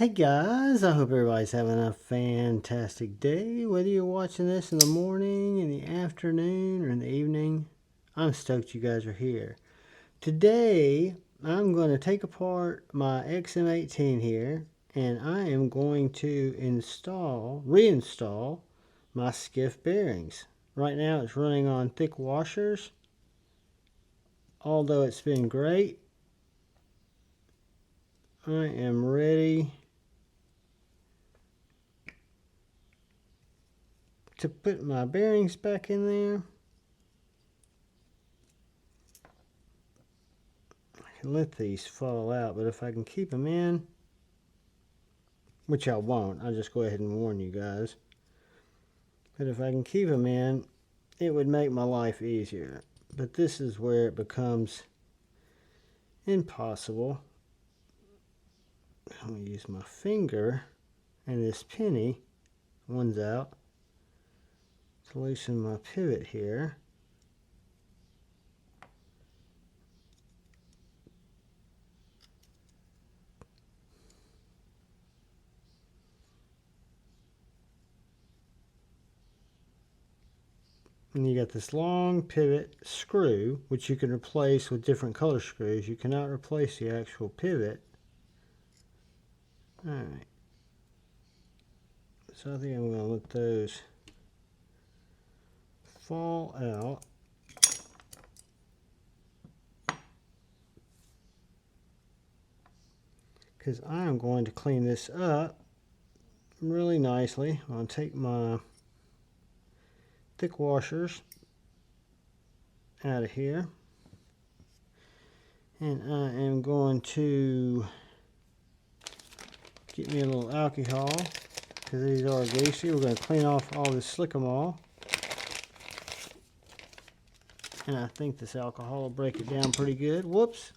Hey guys, I hope everybody's having a fantastic day. Whether you're watching this in the morning, in the afternoon, or in the evening, I'm stoked you guys are here. Today, I'm going to take apart my XM-18 here, and I am going to reinstall my Skiff bearings. Right now it's running on thick washers. Although it's been great, I am ready to put my bearings back in there. I can let these fall out, but if I can keep them in, which I won't, I'll just go ahead and warn you guys. But if I can keep them in, it would make my life easier. But this is where it becomes impossible. I'm going to use my finger and this penny, one's out, to loosen my pivot here. And you got this long pivot screw, which you can replace with different color screws. You cannot replace the actual pivot. Alright. So I think I'm going to let those fall out. Because I am going to clean this up really nicely. I'm going to take my thick washers out of here. And I am going to get me a little alcohol, because these are greasy. We're going to clean off all this slick'em-all. And I think this alcohol will break it down pretty good. Whoops.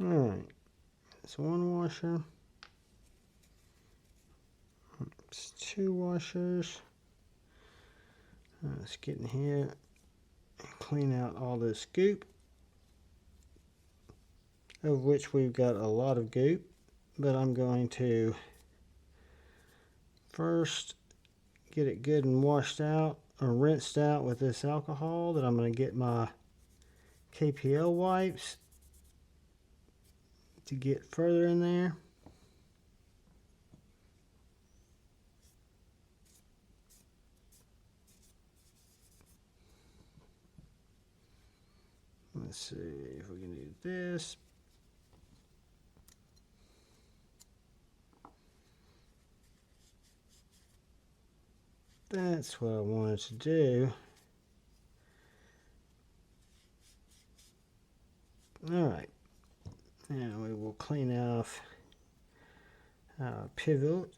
Alright, that's one washer. It's two washers. Let's get in here and clean out all this goop, of which we've got a lot of goop, but I'm going to first get it good and washed out or rinsed out with this alcohol. Then I'm going to get my KPL wipes to get further in there. Let's see if we can do this. That's what I wanted to do. Alright, now we will clean off our pivot.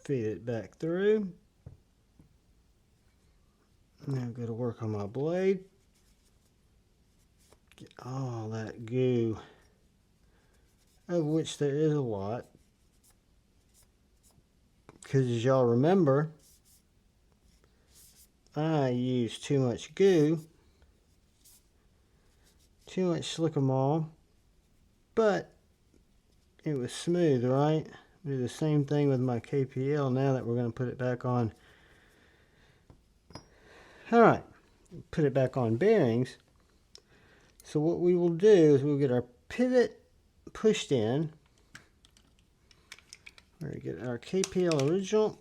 Feed it back through. Now I'm going to work on my blade. Get all that goo, of which there is a lot. Because as y'all remember, I used too much goo, too much slick-em-all, but it was smooth, right? Do the same thing with my KPL now that we're going to put it back on. Alright, put it back on bearings. So what we will do is we'll get our pivot pushed in. We're going to get our KPL original.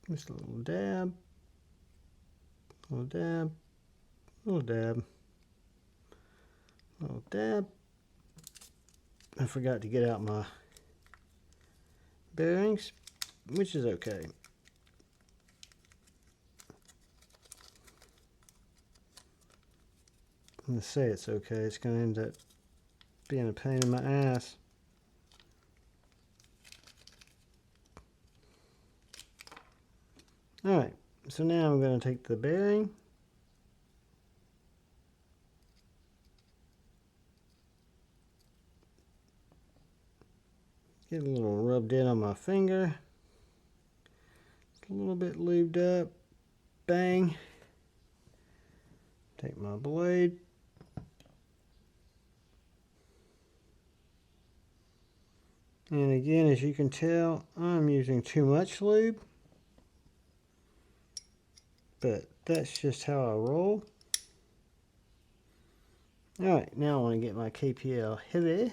Just a little dab, little dab, little dab, little dab. I forgot to get out my bearings, which is okay. I'm going to say it's okay. It's going to end up being a pain in my ass. Alright, so now I'm going to take the bearing, get a little rubbed in on my finger, a little bit lubed up, bang, take my blade, and again, as you can tell, I'm using too much lube, but that's just how I roll. Alright, now I want to get my KPL heavy.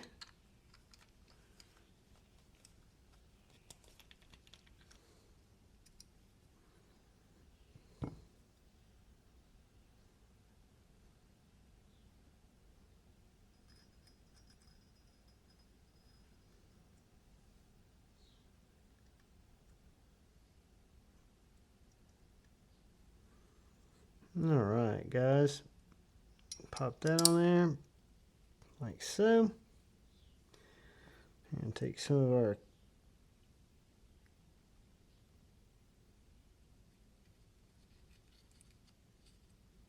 Alright guys, pop that on there like so, and take some of our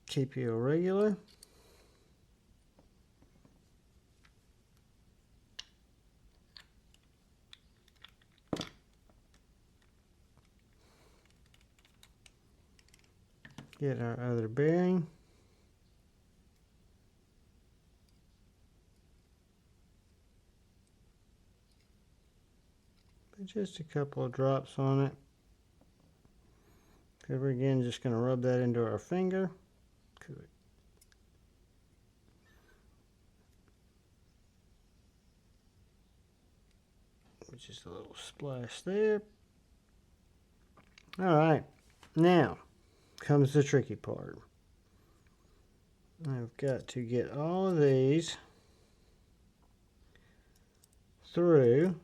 KPL regular, get our other bearing, put just a couple of drops on it. We're again just going to rub that into our finger. Just a little splash there. Alright, now comes the tricky part. I've got to get all of these through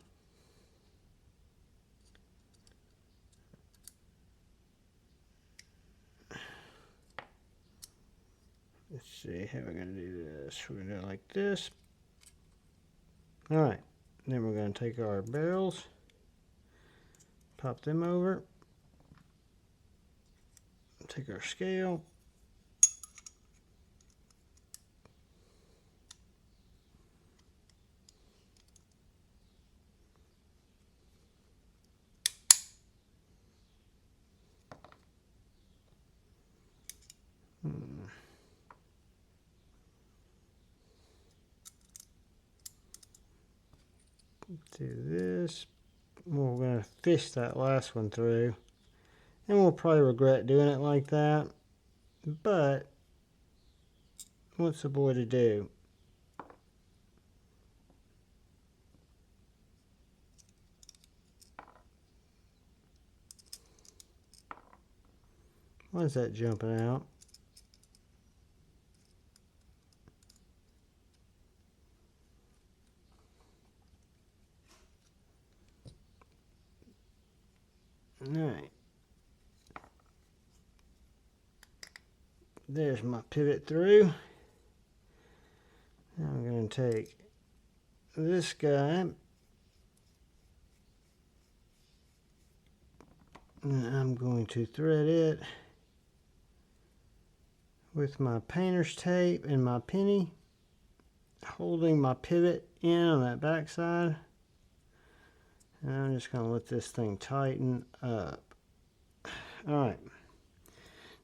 let's see how we're going to do this. We're going to do it like this. Alright, then we're going to take our barrels, pop them over, take our scale, do this. We're going to fish that last one through, and we'll probably regret doing it like that, but what's the boy to do? Why is that jumping out? Alright. There's my pivot through. Now I'm going to take this guy and I'm going to thread it with my painter's tape and my penny, holding my pivot in on that back side. And I'm just going to let this thing tighten up. Alright.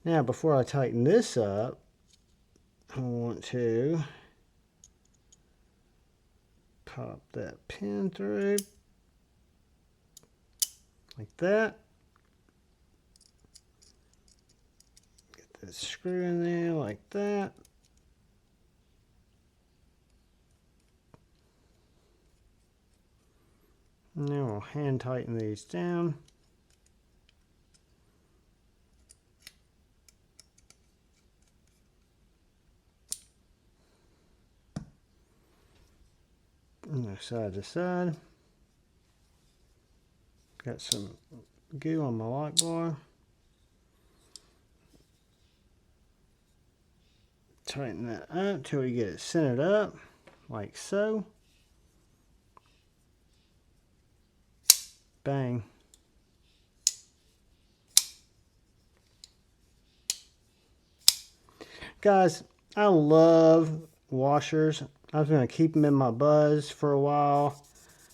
Now before I tighten this up, I want to pop that pin through like that. Get that screw in there like that. And then we'll hand tighten these down. And side to side. Got some goo on my lock bar. Tighten that up till we get it centered up, like so. bang. Guys, I love washers. I was going to keep them in my Buzz for a while.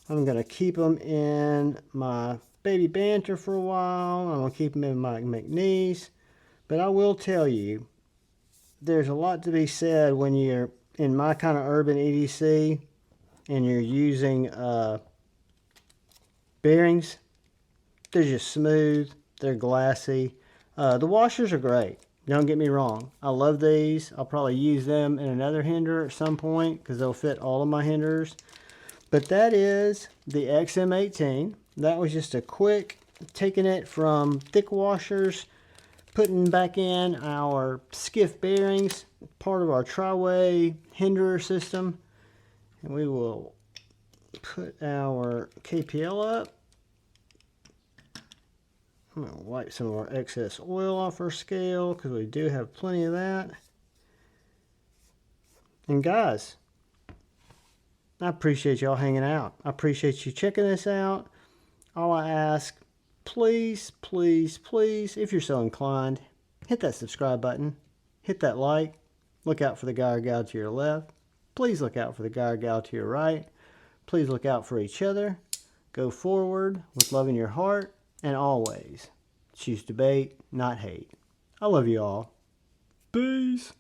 I'm going to keep them in my Baby Banter for a while. I'm going to keep them in my McNeese. But I will tell you, there's a lot to be said when you're in my kind of urban EDC and you're using bearings. They're just smooth. They're glassy. The washers are great. Don't get me wrong. I love these. I'll probably use them in another Hinderer at some point because they'll fit all of my Hinderers. But that is the XM-18. That was just a quick taking it from thick washers, putting back in our Skiff bearings, part of our tri-way Hinderer system. And we will put our KPL up. I'm going to wipe some of our excess oil off our scale because we do have plenty of that. And guys, I appreciate y'all hanging out. I appreciate you checking this out. All I ask, please, please, please, if you're so inclined, hit that subscribe button. Hit that like. Look out for the guy or gal to your left. Please look out for the guy or gal to your right. Please look out for each other. Go forward with love in your heart. And always choose debate, not hate. I love you all. Peace.